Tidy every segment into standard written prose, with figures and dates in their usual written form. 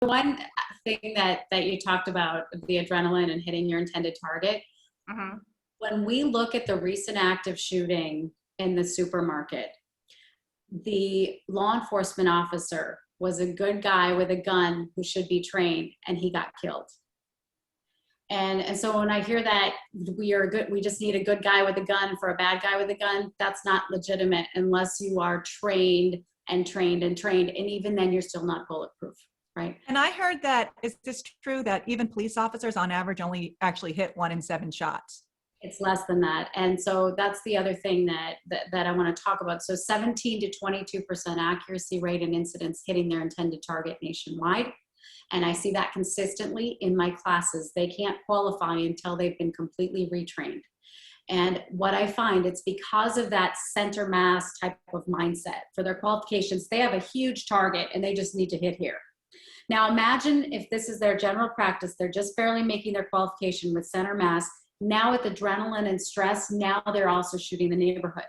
one thing that you talked about, the adrenaline and hitting your intended target, when we look at the recent active shooting in the supermarket, the law enforcement officer was a good guy with a gun who should be trained, and he got killed. And so when I hear that we just need a good guy with a gun for a bad guy with a gun, that's not legitimate unless you are trained and trained and trained. And even then you're still not bulletproof, right? And I heard that, is this true that even police officers on average only actually hit 1 in 7 shots? It's less than that. And so that's the other thing that I want to talk about. So 17 to 22% accuracy rate in incidents hitting their intended target nationwide. And I see that consistently in my classes. They can't qualify until they've been completely retrained. And what I find, it's because of that center mass type of mindset. For their qualifications, they have a huge target and they just need to hit here. Now imagine if this is their general practice, they're just barely making their qualification with center mass. Now with adrenaline and stress, now they're also shooting the neighborhood.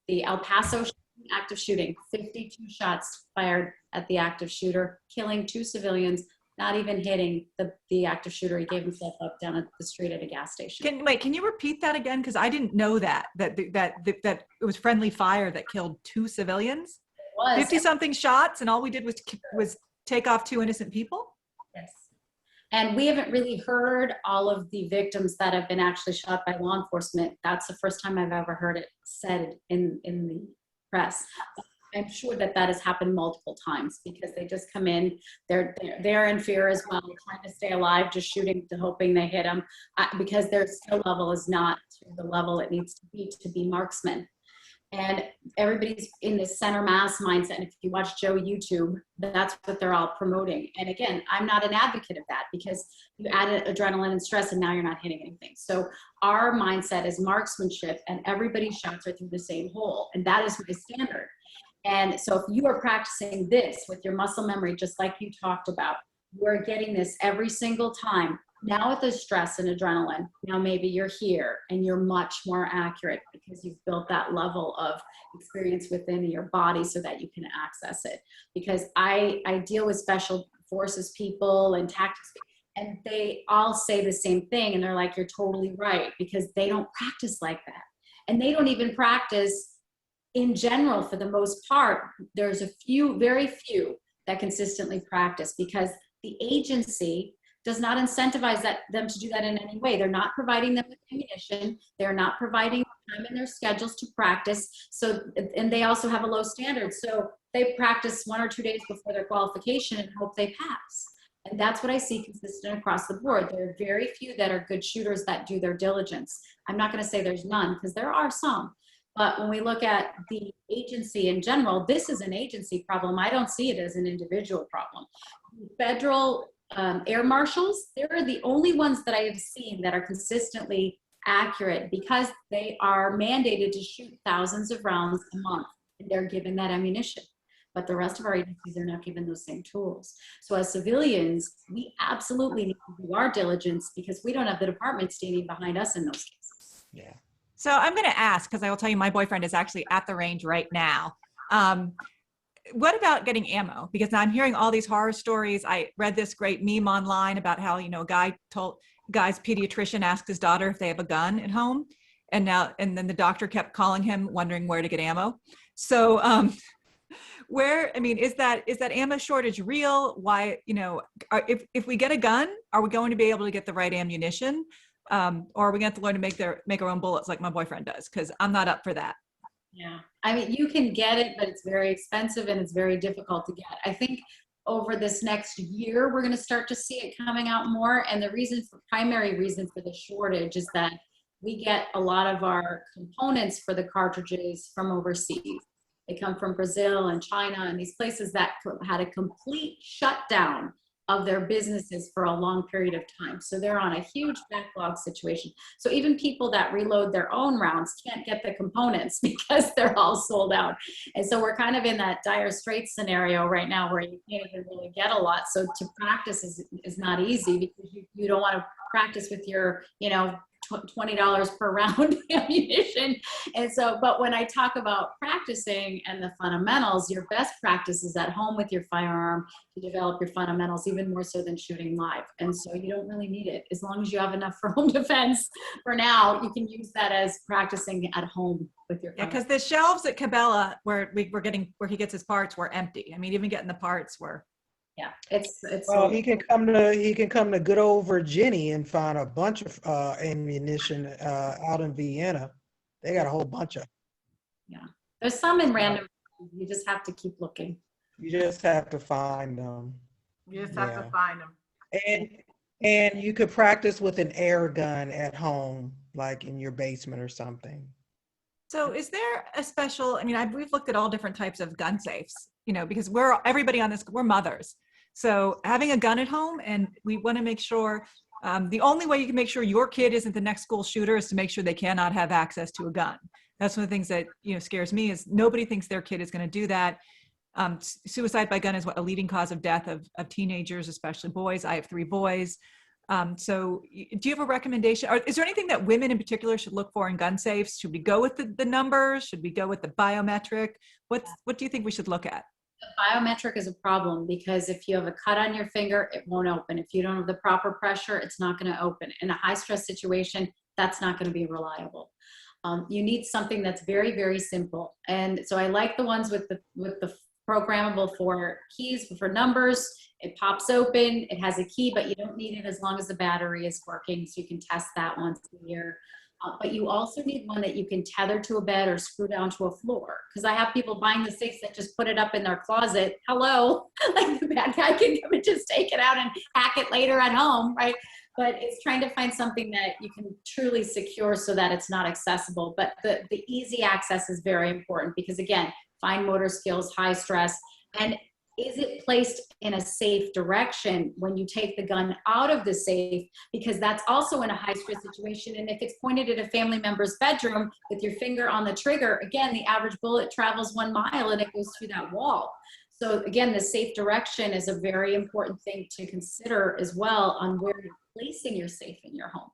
The El Paso active shooting, 52 shots fired at the active shooter, killing 2 civilians, not even hitting the active shooter. He gave himself up down at the street at a gas station. Can you repeat that again? Because I didn't know that it was friendly fire that killed 2 civilians. 50-something shots, and all we did was take off 2 innocent people? Yes. And we haven't really heard all of the victims that have been actually shot by law enforcement. That's the first time I've ever heard it said in the press. I'm sure that has happened multiple times because they just come in, they're in fear as well, trying to stay alive, just shooting, hoping they hit them, because their skill level is not to the level it needs to be marksmen. And everybody's in this center mass mindset. And if you watch Joe YouTube, that's what they're all promoting. And again, I'm not an advocate of that because you added adrenaline and stress and now you're not hitting anything. So our mindset is marksmanship, and everybody's shots are through the same hole. And that is my standard. And so if you are practicing this with your muscle memory, just like you talked about, you're getting this every single time. Now with the stress and adrenaline, now maybe you're here and you're much more accurate because you've built that level of experience within your body so that you can access it. Because I deal with special forces people and tactics, and they all say the same thing, and they're like, you're totally right, because they don't practice like that. And they don't even practice in general for the most part. There's very few that consistently practice because the agency does not incentivize them to do that in any way. They're not providing them with ammunition. They're not providing time in their schedules to practice. So, and they also have a low standard. So they practice 1 or 2 days before their qualification and hope they pass. And that's what I see consistent across the board. There are very few that are good shooters that do their diligence. I'm not going to say there's none, because there are some. But when we look at the agency in general, this is an agency problem. I don't see it as an individual problem. Federal air marshals, they're the only ones that I have seen that are consistently accurate because they are mandated to shoot thousands of rounds a month, and they're given that ammunition. But the rest of our agencies are not given those same tools. So as civilians, we absolutely need to do our diligence because we don't have the department standing behind us in those cases. Yeah. So I'm going to ask, because I will tell you, my boyfriend is actually at the range right now. What about getting ammo? Because I'm hearing all these horror stories. I read this great meme online about how, a guy's pediatrician asked his daughter if they have a gun at home. And then the doctor kept calling him, wondering where to get ammo. So is that ammo shortage real? Why, if we get a gun, are we going to be able to get the right ammunition? Or are we going to have to learn to make our own bullets like my boyfriend does? Because I'm not up for that. Yeah, I mean, you can get it, but it's very expensive and it's very difficult to get. I think over this next year, we're going to start to see it coming out more. And the primary reason for the shortage is that we get a lot of our components for the cartridges from overseas. They come from Brazil and China and these places that had a complete shutdown of their businesses for a long period of time. So they're on a huge backlog situation. So even people that reload their own rounds can't get the components because they're all sold out. And so we're kind of in that dire straits scenario right now where you can't even really get a lot. So to practice is not easy because you don't want to practice with your, $20 per round ammunition. And so, but when I talk about practicing and the fundamentals, your best practice is at home with your firearm to develop your fundamentals, even more so than shooting live. And so you don't really need it. As long as you have enough for home defense for now, you can use that as practicing at home with your Yeah, firearm. because the shelves at Cabela where where he gets his parts were empty. I mean, even getting the parts were. Yeah, it's Well, he can come to good old Virginia and find a bunch of ammunition out in Vienna. They got a whole bunch of. yeah. There's some in random. You just have to keep looking. You just have to find them. You just have to Yeah. find them. And you could practice with an air gun at home, like in your basement or something. So is there a special, I mean, we've looked at all different types of gun safes, you know, because everybody on this, we're mothers. So having a gun at home, and we want to make sure, the only way you can make sure your kid isn't the next school shooter is to make sure they cannot have access to a gun. That's one of the things that, you know, scares me is nobody thinks their kid is going to do that. Suicide by gun is a leading cause of death of teenagers, especially boys. I have 3 boys. So do you have a recommendation? Or is there anything that women in particular should look for in gun safes? Should we go with the numbers? Should we go with the biometric? What do you think we should look at? The biometric is a problem because if you have a cut on your finger, it won't open. If you don't have the proper pressure, it's not going to open. In a high stress situation, that's not going to be reliable. You need something that's very, very simple. And so I like the ones with the programmable for keys, for numbers. It pops open, it has a key, but you don't need it as long as the battery is working. So you can test that once a year. But you also need one that you can tether to a bed or screw down to a floor. Because I have people buying the safes that just put it up in their closet. Hello, like the bad guy can come and just take it out and hack it later at home, right? But it's trying to find something that you can truly secure so that it's not accessible. But the easy access is very important because again, fine motor skills, high stress, and is it placed in a safe direction when you take the gun out of the safe? Because that's also in a high stress situation. And if it's pointed at a family member's bedroom with your finger on the trigger, again, the average bullet travels 1 mile and it goes through that wall. So again, the safe direction is a very important thing to consider as well on where you're placing your safe in your home.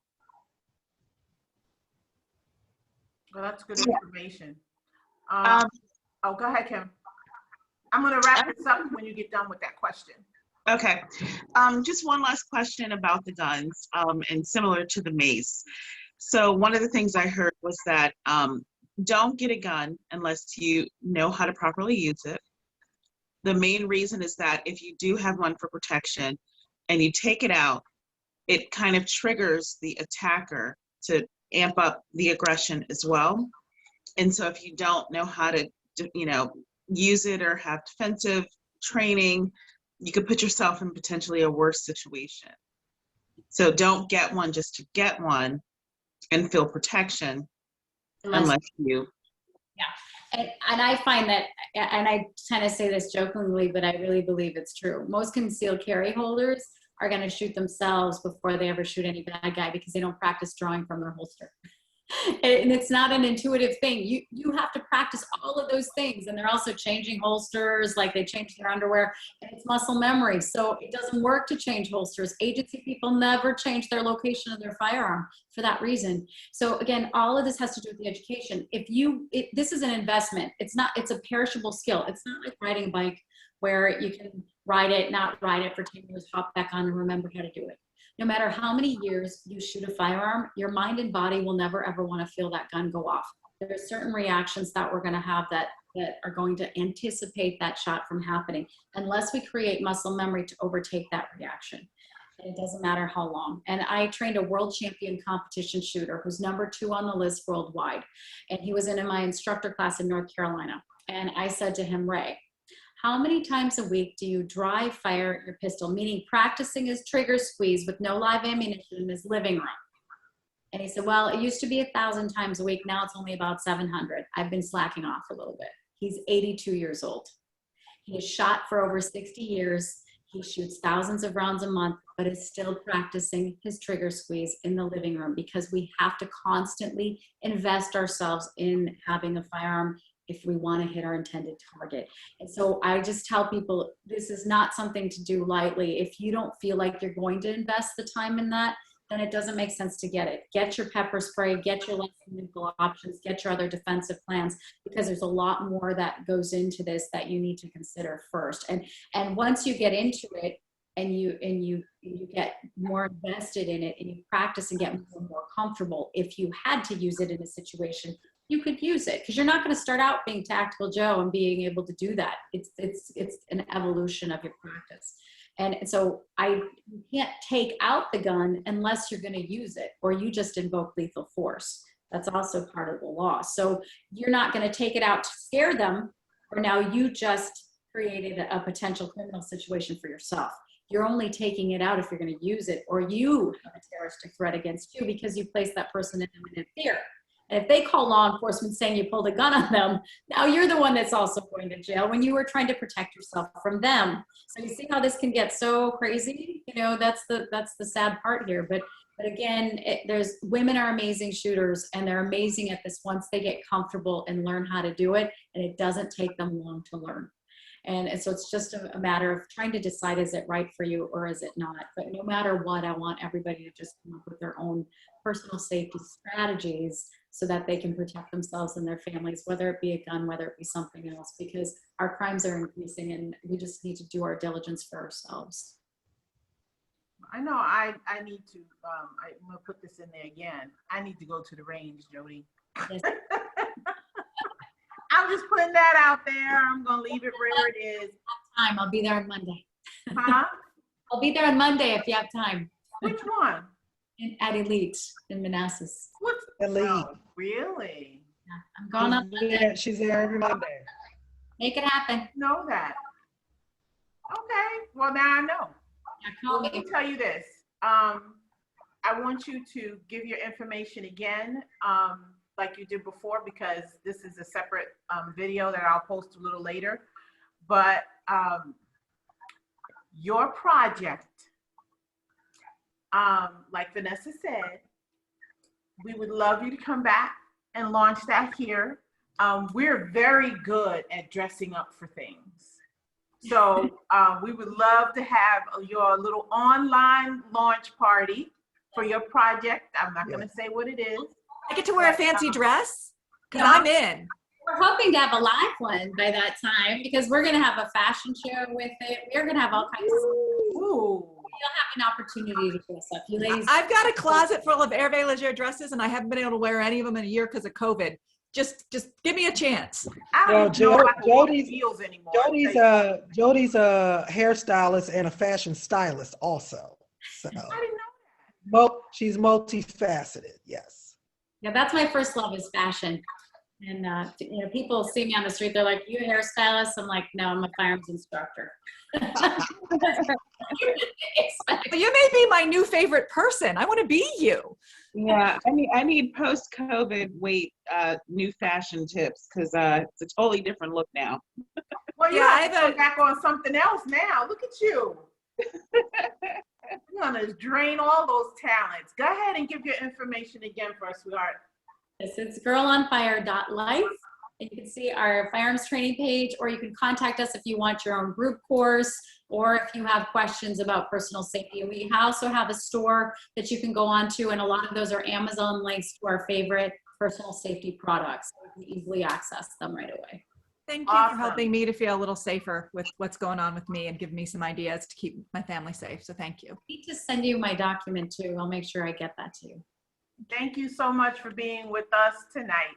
Well, that's good information. Oh, go ahead, Kim. I'm going to wrap this up when you get done with that question. Okay. Just one last question about the guns, and similar to the mace. So one of the things I heard was that don't get a gun unless you know how to properly use it. The main reason is that if you do have one for protection and you take it out, it kind of triggers the attacker to amp up the aggression as well. And so if you don't know how to, use it or have defensive training, you could put yourself in potentially a worse situation. So don't get one just to get one and feel protection unless you. Yeah. And I find that, and I kind of say this jokingly, but I really believe it's true. Most concealed carry holders are going to shoot themselves before they ever shoot any bad guy because they don't practice drawing from their holster. And it's not an intuitive thing. You have to practice all of those things. And they're also changing holsters, like they change their underwear, and it's muscle memory. So it doesn't work to change holsters. Agency people never change their location of their firearm for that reason. So again, all of this has to do with the education. This is an investment. It's a perishable skill. It's not like riding a bike where you can ride it, not ride it for 10 years, hop back on and remember how to do it. No matter how many years you shoot a firearm, your mind and body will never ever want to feel that gun go off. There are certain reactions that we're going to have that are going to anticipate that shot from happening unless we create muscle memory to overtake that reaction. And it doesn't matter how long. And I trained a world champion competition shooter who's #2 on the list worldwide. And he was in my instructor class in North Carolina. And I said to him, Ray, how many times a week do you dry fire your pistol, meaning practicing his trigger squeeze with no live ammunition in his living room? And he said, well, it used to be 1,000 times a week. Now it's only about 700. I've been slacking off a little bit. He's 82 years old. He has shot for over 60 years. He shoots thousands of rounds a month, but is still practicing his trigger squeeze in the living room because we have to constantly invest ourselves in having a firearm if we want to hit our intended target. And so I just tell people, this is not something to do lightly. If you don't feel like you're going to invest the time in that, then it doesn't make sense to get it. Get your pepper spray, get your less lethal options, get your other defensive plans, because there's a lot more that goes into this that you need to consider first. And once you get into it and you get more invested in it and you practice and get more and more comfortable, if you had to use it in a situation, you could use it, because you're not going to start out being Tactical Joe and being able to do that. It's an evolution of your practice. And so you can't take out the gun unless you're going to use it, or you just invoke lethal force. That's also part of the law. So you're not going to take it out to scare them, or now you just created a potential criminal situation for yourself. You're only taking it out if you're going to use it, or you have a terroristic threat against you because you placed that person in imminent fear. And if they call law enforcement saying you pulled a gun on them, now you're the one that's also going to jail when you were trying to protect yourself from them. So you see how this can get so crazy? You know, that's the sad part here. But again, women are amazing shooters, and they're amazing at this once they get comfortable and learn how to do it. And it doesn't take them long to learn. And so it's just a matter of trying to decide, is it right for you or is it not? But no matter what, I want everybody to just come up with their own personal safety strategies so that they can protect themselves and their families, whether it be a gun, whether it be something else, because our crimes are increasing and we just need to do our diligence for ourselves. I know I need to, I'm gonna put this in there again. I need to go to the range, Jody. Yes. I'm just putting that out there. I'm gonna leave it where it is. I'll be there on Monday. Huh? I'll be there on Monday if you have time. Which one? At Elite in Manassas. What's Elite. Oh, really? Yeah, I'm going on Monday. Yeah, she's there every Monday. Make it happen. Know that. Okay. Well, now I know. Yeah, call Let me. me tell you this. I want you to give your information again, like you did before, because this is a separate video that I'll post a little later. But your project, like Vanessa said, we would love you to come back and launch that here. We're very good at dressing up for things. So we would love to have your little online launch party for your project. I'm not going to say what it is. I get to wear a fancy dress? Because Yeah. I'm in. We're hoping to have a live one by that time, because we're going to have a fashion show with it. We're going to have all kinds of stuff. Ooh. You'll have an opportunity to dress up. You ladies. I've got a closet full of Hervé Leger dresses, and I haven't been able to wear any of them in a year because of COVID. Just give me a chance. I Well, don't even know about the Jody's- heels anymore. Jody's a hairstylist and a fashion stylist also. So I didn't know. she's multifaceted. Yes. Yeah, that's my first love is fashion. And you know, people see me on the street, they're like, "You a hairstylist?" I'm like, "No, I'm a firearms instructor." But you may be my new favorite person. I want to be you. Yeah, I need post-COVID new fashion tips, because it's a totally different look now. Well, you Yeah, have I to have come back on something else now. Look at you. You're gonna drain all those talents. Go ahead and give your information again for us, sweetheart. Yes, it's girlonfire.life. And you can see our firearms training page, or you can contact us if you want your own group course, or if you have questions about personal safety. And we also have a store that you can go on to, and a lot of those are Amazon links to our favorite personal safety products. So you can easily access them right away. Thank you Awesome. for helping me to feel a little safer with what's going on with me and give me some ideas to keep my family safe. So thank you. I need to send you my document too. I'll make sure I get that to you. Thank you so much for being with us tonight.